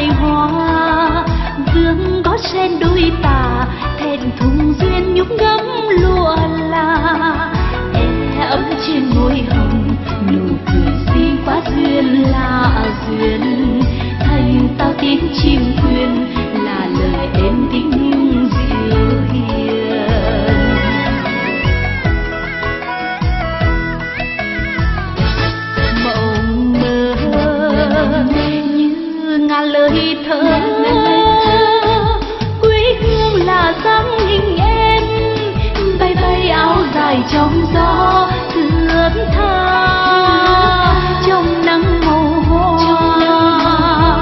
hoa vương có sen đôi tà thẹn thùng duyên nhúc ngắm lụa là ấm trên môi hồng nụ cười xinh quá duyên là duyên thành tao tiếng chim khuyên là lời êm tiếng nhung dịu hiền mộng mơ như ngàn lời thơ quê hương là dáng hình em bay bay áo dài trong gió thướt tha trong nắng màu hoa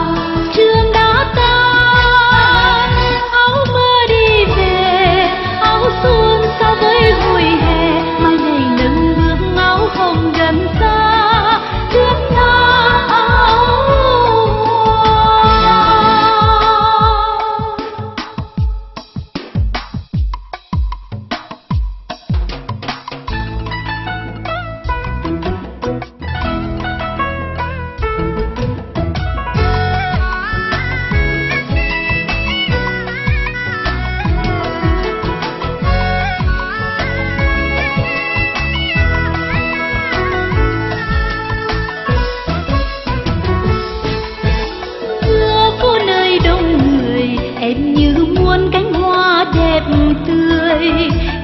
trường đã tan áo mưa đi về áo xuân xa với hồi hè mai này nâng bước áo hồng gần xa thướt tha áo em như muôn cánh hoa đẹp tươi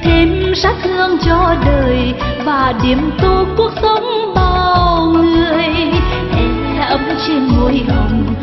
thêm sát hương cho đời và điểm tô cuộc sống bao người ấm trên môi hồng